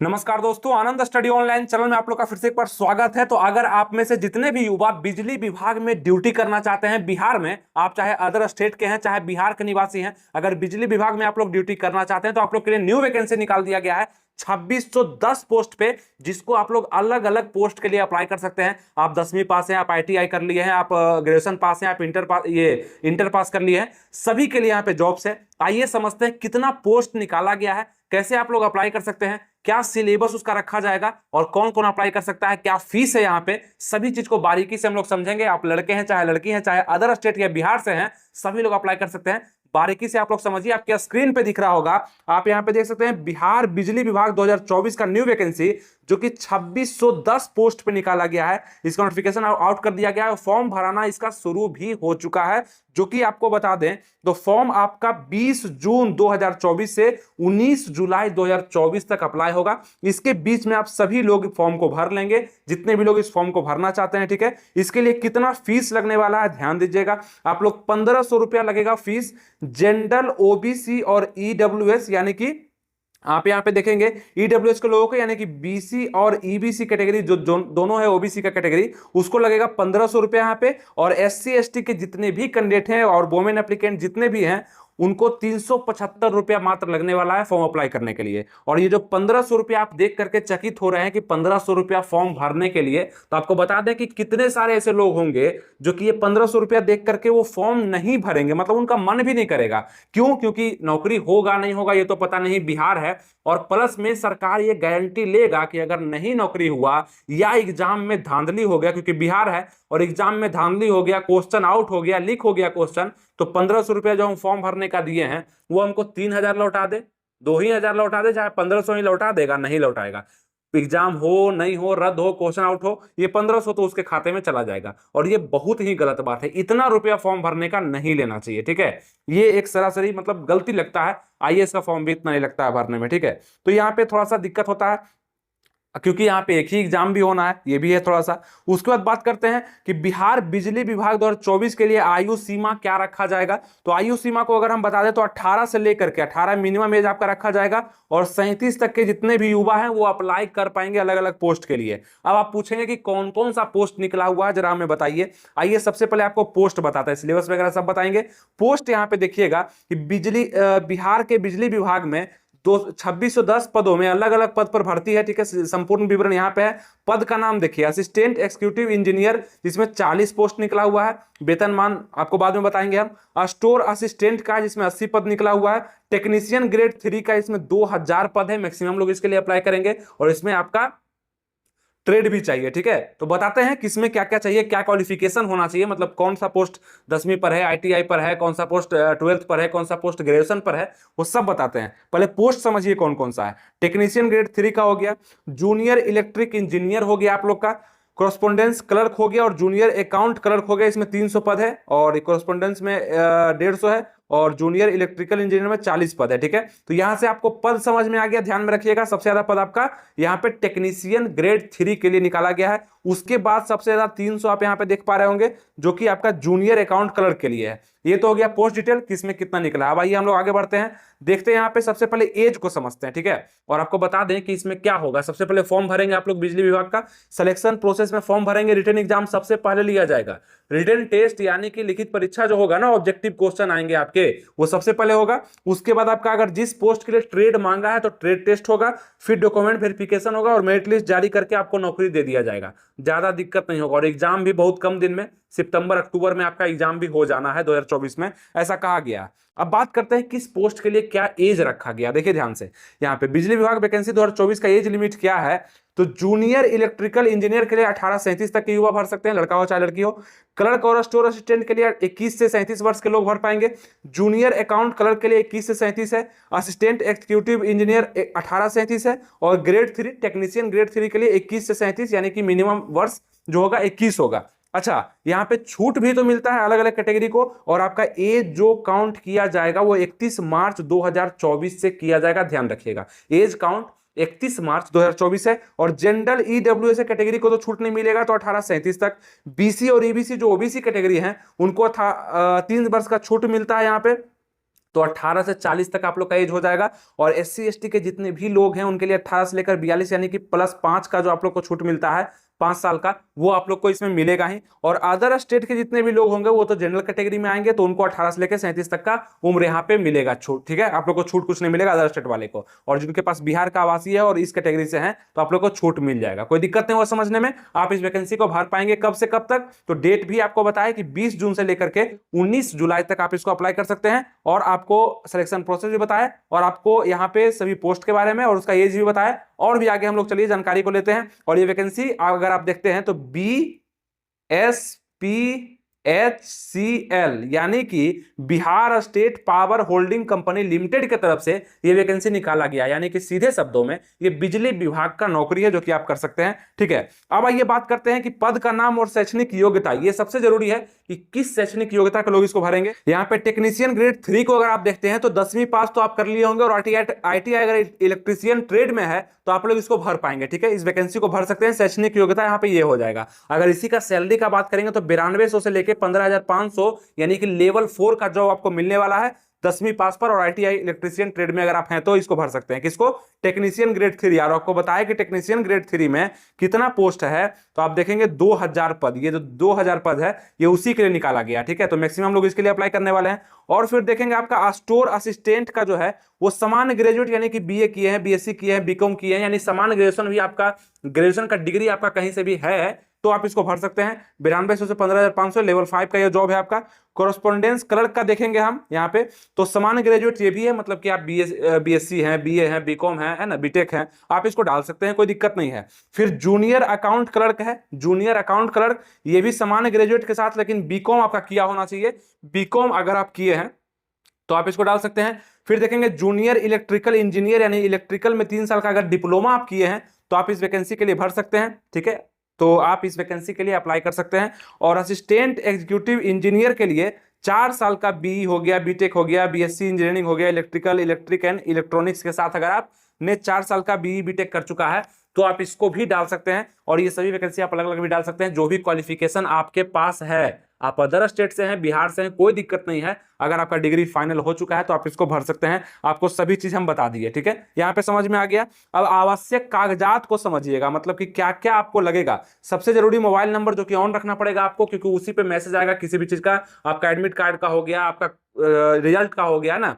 नमस्कार दोस्तों, आनंद study online channel में आप लोग का फिर से एक बार स्वागत है। तो अगर आप में से जितने भी युवा बिजली विभाग में ड्यूटी करना चाहते हैं बिहार में, आप चाहे अदर स्टेट के हैं चाहे बिहार के निवासी हैं, अगर बिजली विभाग में आप लोग ड्यूटी करना चाहते हैं तो आप लोग के लिए न्यू वैकेंसी निकाल दिया गया है 2610 पोस्ट पे, जिसको आप लोग अलग अलग पोस्ट के लिए अप्लाई कर सकते हैं। आप 10वीं पास हैं, आप ITI कर लिए हैं, आप ग्रेजुएशन पास हैं, आप इंटर पास कर लिए हैं, सभी के लिए यहाँ पे जॉब्स है। आइए समझते हैं कितना पोस्ट निकाला गया है, कैसे आप लोग अप्लाई कर सकते हैं, क्या सिलेबस उसका रखा जाएगा और कौन कौन अप्लाई कर सकता है, क्या फीस है, यहाँ पे सभी चीज को बारीकी से हम लोग समझेंगे। आप लड़के हैं चाहे लड़की हैं, चाहे अदर स्टेट या बिहार से हैं, सभी लोग अप्लाई कर सकते हैं। बारीकी से आप लोग समझिए। आपके स्क्रीन पे दिख रहा होगा, आप यहाँ पे देख सकते हैं बिहार बिजली विभाग 2024 का न्यू वैकेंसी, जो कि 2610 पोस्ट पे निकाला गया है। इसका नोटिफिकेशन आउट कर दिया गया है। फॉर्म भराना इसका शुरू भी हो चुका है, जो कि आपको बता दें तो फॉर्म आपका 20 जून 2024 से 19 जुलाई 2024 तक अप्लाई होगा। इसके बीच में आप सभी लोग फॉर्म को भर लेंगे, जितने भी लोग इस फॉर्म को भरना चाहते हैं। ठीक है, इसके लिए कितना फीस लगने वाला है ध्यान दीजिएगा। आप लोग 1500 रुपया लगेगा फीस। जनरल, OBC और EWS, यानी कि आप यहां पे देखेंगे EWS के लोगों को, यानी कि BC और EBC कैटेगरी जो दोनों है OBC का कैटेगरी, उसको लगेगा 1500 रुपया यहाँ पे। और SC ST के जितने भी कैंडिडेट हैं और वोमेन एप्लीकेंट जितने भी हैं, उनको 375 रुपया मात्र लगने वाला है फॉर्म अप्लाई करने के लिए। और ये जो 1500 रुपया आप देख करके चकित हो रहे हैं कि 1500 रुपया फॉर्म भरने के लिए, तो आपको बता दें कि कितने सारे ऐसे लोग होंगे जो कि ये 1500 रुपया देख करके वो फॉर्म नहीं भरेंगे, मतलब उनका मन भी नहीं करेगा। क्यों? क्योंकि नौकरी होगा नहीं होगा ये तो पता नहीं, बिहार है, और प्लस में सरकार ये गारंटी लेगा कि अगर नहीं नौकरी हुआ या एग्जाम में धांधली हो गया, क्योंकि बिहार है और एग्जाम में धांधली हो गया, क्वेश्चन आउट हो गया, लीक हो गया क्वेश्चन, तो 1500 रुपया जो हम फॉर्म भरने का दिए हैं वो हमको 3000 लौटा दे, 2000 लौटा दे, चाहे 1500 ही लौटा देगा, नहीं लौटाएगा। एग्जाम हो नहीं हो, रद्द हो, क्वेश्चन आउट हो, ये 1500 तो उसके खाते में चला जाएगा। और ये बहुत ही गलत बात है, इतना रुपया फॉर्म भरने का नहीं लेना चाहिए। ठीक है, ये एक सरासरी मतलब गलती लगता है। IAS का फॉर्म भी इतना ही लगता है भरने में। ठीक है, तो यहाँ पे थोड़ा सा दिक्कत होता है, क्योंकि यहाँ पे एक ही एग्जाम भी होना है, ये भी है थोड़ा सा। उसके बाद बात करते हैं कि बिहार बिजली विभाग 2024 के लिए आयु सीमा क्या रखा जाएगा। तो आयु सीमा को अगर हम बता दें तो 18 से लेकर के 18 मिनिमम एज आपका रखा जाएगा, और 37 तक के जितने भी युवा हैं वो अप्लाई कर पाएंगे अलग अलग पोस्ट के लिए। अब आप पूछेंगे कि कौन कौन सा पोस्ट निकला हुआ है, जरा हमें बताइए। आइए सबसे पहले आपको पोस्ट बताते हैं, सिलेबस वगैरह सब बताएंगे। पोस्ट यहाँ पे देखिएगा कि बिहार के बिजली विभाग में 2610 पदों में अलग अलग पद पर भर्ती है। ठीक है, संपूर्ण विवरण यहाँ पे है। पद का नाम देखिए, असिस्टेंट एक्जीक्यूटिव इंजीनियर, जिसमें 40 पोस्ट निकला हुआ है। वेतनमान आपको बाद में बताएंगे हम। स्टोर असिस्टेंट का जिसमें 80 पद निकला हुआ है। टेक्नीशियन ग्रेड 3 का इसमें 2000 पद है, मैक्सिमम लोग इसके लिए अप्लाई करेंगे, और इसमें आपका ट्रेड भी चाहिए। ठीक है, तो बताते हैं किसमें क्या क्या चाहिए, क्या क्वालिफिकेशन होना चाहिए, मतलब कौन सा पोस्ट 10वीं पर है, ITI पर है, कौन सा पोस्ट 12th पर है, कौन सा पोस्ट ग्रेजुएशन पर है, वो सब बताते हैं। पहले पोस्ट समझिए कौन कौन सा है। टेक्नीशियन ग्रेड 3 का हो गया, जूनियर इलेक्ट्रिक इंजीनियर हो गया आप लोग का, कोरस्पोंडेंस क्लर्क हो गया, और जूनियर अकाउंट क्लर्क हो गया, इसमें 300 पद है, और कोरस्पोंडेंस में 150 है, और जूनियर इलेक्ट्रिकल इंजीनियर में 40 पद है। ठीक है, तो यहां से आपको पद समझ में आ गया। ध्यान में रखिएगा, सबसे ज्यादा पद आपका यहाँ पे टेक्नीशियन ग्रेड 3 के लिए निकाला गया है। उसके बाद सबसे ज्यादा 300 आप यहाँ पे देख पा रहे होंगे, जो कि आपका जूनियर अकाउंट क्लर्क के लिए है। ये तो हो गया पोस्ट डिटेल, किसमें कितना निकला। अब आइए हम लोग आगे बढ़ते हैं, देखते हैं यहाँ पे सबसे पहले एज को समझते हैं। ठीक है, और आपको बता दें कि इसमें क्या होगा। सबसे पहले फॉर्म भरेंगे आप लोग बिजली विभाग का, सिलेक्शन प्रोसेस में फॉर्म भरेंगे, रिटन एग्जाम सबसे पहले लिया जाएगा। रिटन टेस्ट यानी कि लिखित परीक्षा जो होगा ना, ऑब्जेक्टिव क्वेश्चन आएंगे आपके, वो सबसे पहले होगा। उसके बाद आपका अगर जिस पोस्ट के लिए ट्रेड मांगा है तो ट्रेड टेस्ट होगा, फिर डॉक्यूमेंट वेरिफिकेशन होगा, और मेरिट लिस्ट जारी करके आपको नौकरी दे दिया जाएगा। ज्यादा दिक्कत नहीं होगा, और एग्जाम भी बहुत कम दिन में, सितंबर अक्टूबर में आपका एग्जाम भी हो जाना है 2024 में, ऐसा कहा गया। अब बात करते हैं किस पोस्ट के लिए क्या एज रखा गया। देखिए ध्यान से, यहाँ पे बिजली विभाग वैकेंसी 2024 का एज लिमिट क्या है। तो जूनियर इलेक्ट्रिकल इंजीनियर के लिए 18 से 37 तक के युवा भर सकते हैं, लड़का हो चाहे लड़की हो। क्लर्क और स्टोर असिस्टेंट के लिए 21 से 37 वर्ष के लोग भर पाएंगे। जूनियर अकाउंट क्लर्क के लिए 21 से 37 है। असिस्टेंट एग्जीक्यूटिव इंजीनियर 18 से 37 है, और ग्रेड 3 टेक्नीशियन ग्रेड 3 के लिए 21 से 37, यानी कि मिनिमम वर्ष जो होगा 21 होगा। अच्छा, यहाँ पे छूट भी तो मिलता है अलग अलग कैटेगरी को, और आपका एज जो काउंट किया जाएगा वो 31 मार्च 2024 से किया जाएगा। ध्यान रखिएगा, एज काउंट 31 मार्च 2024 है। और जनरल EWS कैटेगरी को तो छूट नहीं मिलेगा, तो 18 से 37 तक। BC और EBC जो OBC कैटेगरी है उनको 3 वर्ष का छूट मिलता है यहाँ पे। तो 18 से 40 तक आप लोग का एज हो जाएगा। और SC ST के जितने भी लोग हैं उनके लिए 18 से लेकर 42 यानी कि +5 का जो आप लोग को छूट मिलता है 5 साल का, वो आप लोग को इसमें मिलेगा ही। और अदर स्टेट के जितने भी लोग होंगे वो तो जनरल कैटेगरी में आएंगे, तो उनको 18 से लेकर 37 तक का उम्र यहाँ पे मिलेगा छूट, ठीक है। आप लोग को छूट कुछ नहीं मिलेगा अदर स्टेट वाले को, और जिनके पास बिहार का आवासीय है और इस कैटेगरी से है तो आप लोग को छूट मिल जाएगा, कोई दिक्कत नहीं हो समझने में। आप इस वैकेंसी को भर पाएंगे कब से कब तक, तो डेट भी आपको बताया कि 20 जून से लेकर के 19 जुलाई तक आप इसको अप्लाई कर सकते हैं। और आपको सिलेक्शन प्रोसेस भी बताया, और आपको यहाँ पे सभी पोस्ट के बारे में और उसका एज भी बताया, और भी आगे हम लोग चलिए जानकारी को लेते हैं। और ये वैकेंसी अगर आप देखते हैं तो BSPHCL यानी कि Bihar state power holding company limited की तरफ से ये वैकेंसी निकाला गया, यानी कि सीधे शब्दों में ये बिजली विभाग का नौकरी है जो कि आप कर सकते हैं, ठीक है। अब आइए बात करते हैं कि पद का नाम और शैक्षणिक योग्यता, ये सबसे जरूरी है कि किस शैक्षणिक योग्यता के लोग इसको भरेंगे। यहाँ पे टेक्नीशियन ग्रेड 3 को अगर आप देखते हैं तो 10वीं पास तो आप कर लिए होंगे, और ITI अगर इलेक्ट्रीशियन ट्रेड में है तो आप लोग इसको भर पाएंगे, ठीक है। इस वैकेंसी को भर सकते हैं। शैक्षणिक योग्यता यहाँ पे ये हो जाएगा। अगर इसी का सैलरी का बात करेंगे तो 9200 से लेके 15,500 यानी कि लेवल 4 का जॉब आपको मिलने वाला है 10वीं पास पर। और ITI इलेक्ट्रीशियन ट्रेड में अगर आप हैं तो इसको भर सकते हैं। किसको? Technician grade 3। यार आपको बताया कि टेक्नीशियन ग्रेड 3 में कितना पोस्ट है, तो आप देखेंगे 2000 पद। ये जो 2000 पद है ये उसी के लिए निकाला गया, ठीक है। तो मैक्सिमम लोग इसके लिए अप्लाई करने वाले हैं। और फिर देखेंगे आपका स्टोर असिस्टेंट का जो है वो सामान्य ग्रेजुएट यानी कि BA किए हैं, BSc किए हैं, BCom किए हैं, यानी सामान्य ग्रेजुएशन भी आपका, ग्रेजुएशन का डिग्री आपका कहीं से भी है तो आप इसको भर सकते हैं। 9200 से 15,500 लेवल 5 का ये जॉब है आपका। कोरेस्पोंडेंस क्लर्क का देखेंगे हम यहाँ पे, तो सामान्य ग्रेजुएट ये भी है, मतलब कि आप BSc हैं, BA हैं, BCom है ना, BTech है, आप इसको डाल सकते हैं, कोई दिक्कत नहीं है। फिर जूनियर अकाउंट क्लर्क है, जूनियर अकाउंट क्लर्क ये भी सामान्य ग्रेजुएट के साथ, लेकिन BCom आपका किया होना चाहिए। BCom अगर आप किए हैं तो आप इसको डाल सकते हैं। फिर देखेंगे जूनियर इलेक्ट्रिकल इंजीनियर, यानी इलेक्ट्रिकल में 3 साल का अगर डिप्लोमा आप किए हैं तो आप इस वैकेंसी के लिए भर सकते हैं, ठीक है। तो आप इस वैकेंसी के लिए अप्लाई कर सकते हैं। और असिस्टेंट एग्जीक्यूटिव इंजीनियर के लिए 4 साल का BE हो गया, BTech हो गया, BSc इंजीनियरिंग हो गया, इलेक्ट्रिक एंड इलेक्ट्रॉनिक्स के साथ अगर आपने 4 साल का BE BTech कर चुका है तो आप इसको भी डाल सकते हैं। और ये सभी वैकेंसी आप अलग अलग भी डाल सकते हैं, जो भी क्वालिफिकेशन आपके पास है। आप अदर स्टेट से हैं, बिहार से हैं, कोई दिक्कत नहीं है। अगर आपका डिग्री फाइनल हो चुका है तो आप इसको भर सकते हैं। आपको सभी चीज हम बता दिए, ठीक है। यहाँ पे समझ में आ गया। अब आवश्यक कागजात को समझिएगा, मतलब कि क्या क्या आपको लगेगा। सबसे जरूरी मोबाइल नंबर जो कि ऑन रखना पड़ेगा आपको, क्योंकि उसी पे मैसेज आएगा किसी भी चीज का। आपका एडमिट कार्ड का हो गया, आपका रिजल्ट का हो गया ना।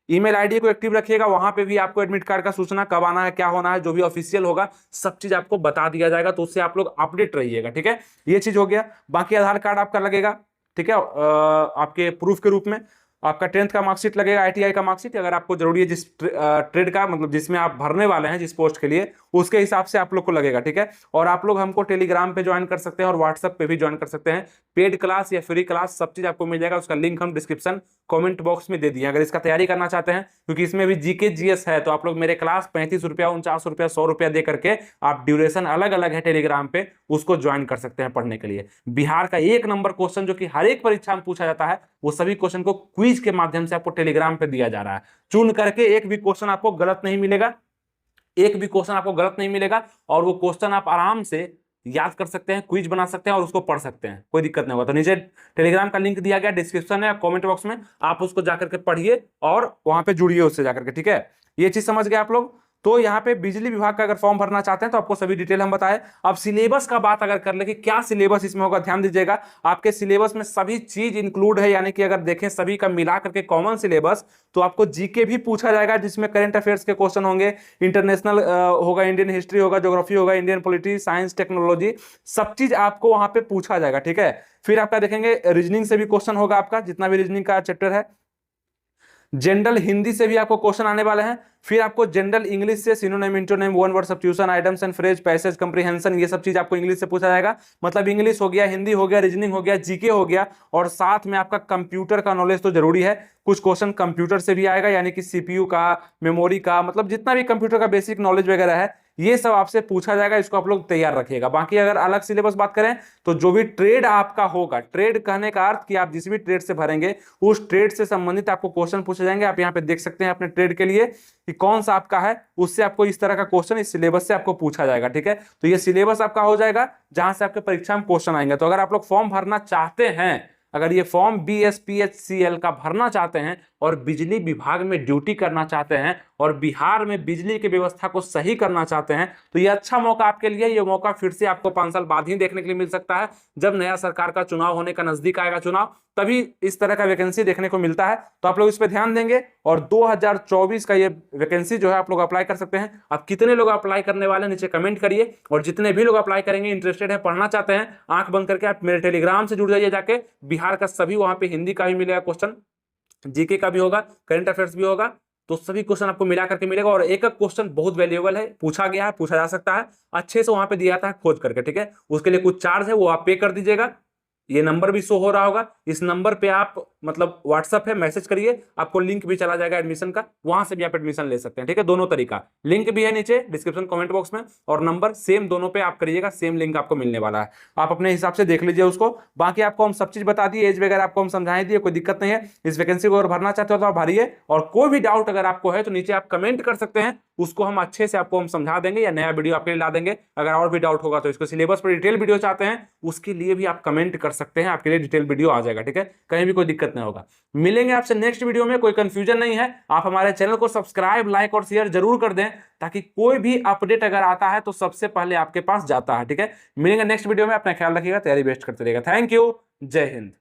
ईमेल आईडी को एक्टिव रखिएगा, वहां पे भी आपको एडमिट कार्ड का सूचना कब आना है, क्या होना है, जो भी ऑफिशियल होगा सब चीज आपको बता दिया जाएगा, तो उससे आप लोग अपडेट रहिएगा, ठीक है। ये चीज हो गया। बाकी आधार कार्ड आपका लगेगा, ठीक है, आपके प्रूफ के रूप में। आपका 10th का मार्कशीट लगेगा, ITI का मार्कशीट अगर आपको जरूरी है, जिस ट्रेड का, मतलब जिसमें आप भरने वाले हैं जिस पोस्ट के लिए, उसके हिसाब से आप लोग को लगेगा, ठीक है। और आप लोग हमको टेलीग्राम पे ज्वाइन कर सकते हैं और व्हाट्सएप पे भी ज्वाइन कर सकते हैं। पेड क्लास या फ्री क्लास सब चीज आपको मिल जाएगा, उसका लिंक हम डिस्क्रिप्शन कमेंट बॉक्स में दे दिए। अगर इसका तैयारी करना चाहते हैं, क्योंकि इसमें भी GK GS है, तो आप लोग मेरे क्लास 35 रुपया, 49 रुपया, 100 रुपया दे करके आप ड्यूरेशन अलग अलग है टेलीग्राम पे, उसको ज्वाइन कर सकते हैं पढ़ने के लिए। बिहार का 1 नंबर क्वेश्चन जो कि हर एक परीक्षा में पूछा जाता है, वो सभी क्वेश्चन को क्विज के माध्यम से आपको टेलीग्राम पे दिया जा रहा है। चुन करके एक भी क्वेश्चन आपको गलत नहीं मिलेगा, एक भी क्वेश्चन आपको गलत नहीं मिलेगा, और वो क्वेश्चन आप आराम से याद कर सकते हैं, क्विज बना सकते हैं और उसको पढ़ सकते हैं, कोई दिक्कत नहीं होगा। तो नीचे टेलीग्राम का लिंक दिया गया डिस्क्रिप्शन है, कमेंट बॉक्स में, आप उसको जाकर के पढ़िए और वहां पे जुड़िए उससे जाकर के, ठीक है। ये चीज समझ गए आप लोग। तो यहाँ पे बिजली विभाग का अगर फॉर्म भरना चाहते हैं तो आपको सभी डिटेल हम बताएं। अब सिलेबस का बात अगर कर ले कि क्या सिलेबस इसमें होगा, ध्यान दीजिएगा। आपके सिलेबस में सभी चीज इंक्लूड है, यानी कि अगर देखें सभी का मिला करके कॉमन सिलेबस, तो आपको GK भी पूछा जाएगा, जिसमें करंट अफेयर्स के क्वेश्चन होंगे, इंटरनेशनल होगा, इंडियन हिस्ट्री होगा, ज्योग्राफी होगा, इंडियन पॉलिटी, साइंस, टेक्नोलॉजी, सब चीज आपको वहां पे पूछा जाएगा, ठीक है। फिर आपका देखेंगे रीजनिंग से भी क्वेश्चन होगा, आपका जितना भी रीजनिंग का चैप्टर है। जनरल हिंदी से भी आपको क्वेश्चन आने वाले हैं। फिर आपको जनरल इंग्लिश से synonym, antonym, one word substitution, items and phrase, passage comprehension, ये सब चीज आपको इंग्लिश से पूछा जाएगा। मतलब इंग्लिश हो गया, हिंदी हो गया, रीजनिंग हो गया, GK हो गया, और साथ में आपका कंप्यूटर का नॉलेज तो जरूरी है। कुछ क्वेश्चन कंप्यूटर से भी आएगा, यानी कि CPU का, मेमोरी का, मतलब जितना भी कंप्यूटर का बेसिक नॉलेज वगैरह है, ये सब आपसे पूछा जाएगा। इसको आप लोग तैयार रखिएगा। बाकी अगर अलग सिलेबस बात करें तो जो भी ट्रेड आपका होगा, ट्रेड कहने का अर्थ कि आप जिस भी ट्रेड से भरेंगे उस ट्रेड से संबंधित आपको क्वेश्चन पूछे जाएंगे। आप यहाँ पे देख सकते हैं अपने ट्रेड के लिए कि कौन सा आपका है, उससे आपको इस तरह का क्वेश्चन इस सिलेबस से आपको पूछा जाएगा, ठीक है। तो ये सिलेबस आपका हो जाएगा जहां से आपके परीक्षा में क्वेश्चन आएंगे। तो अगर आप लोग फॉर्म भरना चाहते हैं, अगर ये फॉर्म BSPHCL का भरना चाहते हैं और बिजली विभाग में ड्यूटी करना चाहते हैं और बिहार में बिजली की व्यवस्था को सही करना चाहते हैं, तो ये अच्छा मौका आपके लिए। ये मौका फिर से आपको 5 साल बाद ही देखने के लिए मिल सकता है, जब नया सरकार का चुनाव होने का नजदीक आएगा चुनाव, तभी इस तरह का वैकेंसी देखने को मिलता है। तो आप लोग इस पर ध्यान देंगे और 2024 का ये वैकेंसी जो है आप लोग अप्लाई कर सकते हैं। अब कितने लोग अप्लाई करने वाले हैं नीचे कमेंट करिए, और जितने भी लोग अप्लाई करेंगे, इंटरेस्टेड है, पढ़ना चाहते हैं, आंख बंद करके आप मेरे टेलीग्राम से जुड़ जाइए जाके। बिहार का सभी वहां पे हिंदी का भी मिलेगा क्वेश्चन, जीके का भी होगा, करंट अफेयर्स भी होगा, तो सभी क्वेश्चन आपको मिला करके मिलेगा। और एक एक क्वेश्चन बहुत वैल्यूएबल है, पूछा गया है, पूछा जा सकता है, अच्छे से वहां पे दिया था खोज करके, ठीक है। उसके लिए कुछ चार्ज है, वो आप पे कर दीजिएगा। ये नंबर भी शो हो रहा होगा, इस नंबर पे आप मतलब व्हाट्सएप है, मैसेज करिए, आपको लिंक भी चला जाएगा एडमिशन का, वहां से भी आप एडमिशन ले सकते हैं, ठीक है। दोनों तरीका, लिंक भी है नीचे डिस्क्रिप्शन कमेंट बॉक्स में, और नंबर सेम, दोनों पे आप करिएगा, सेम लिंक आपको मिलने वाला है। आप अपने हिसाब से देख लीजिए उसको। बाकी आपको हम सब चीज बता दिए, एज वगैरह आपको हम समझाई दिए, कोई दिक्कत नहीं है। इस वैकेंसी को अगर भरना चाहते हो तो आप भरिए, और कोई भी डाउट अगर आपको है तो नीचे आप कमेंट कर सकते हैं, उसको हम अच्छे से आपको हम समझा देंगे, या नया वीडियो आपके लिए ला देंगे। अगर और भी डाउट होगा तो इसको सिलेबस पर डिटेल वीडियो चाहते हैं, उसके लिए भी आप कमेंट कर सकते हैं, आपके लिए डिटेल वीडियो आ जाएगा, ठीक है। कहीं भी कोई दिक्कत नहीं होगा। मिलेंगे आपसे नेक्स्ट वीडियो में, कोई कंफ्यूजन नहीं है। आप हमारे चैनल को सब्सक्राइब, लाइक और शेयर जरूर कर दें, ताकि कोई भी अपडेट अगर आता है तो सबसे पहले आपके पास जाता है, ठीक है। मिलेंगे नेक्स्ट वीडियो में, अपना ख्याल रखिएगा, तैयारी बेस्ट करते रहिएगा। थैंक यू, जय हिंद।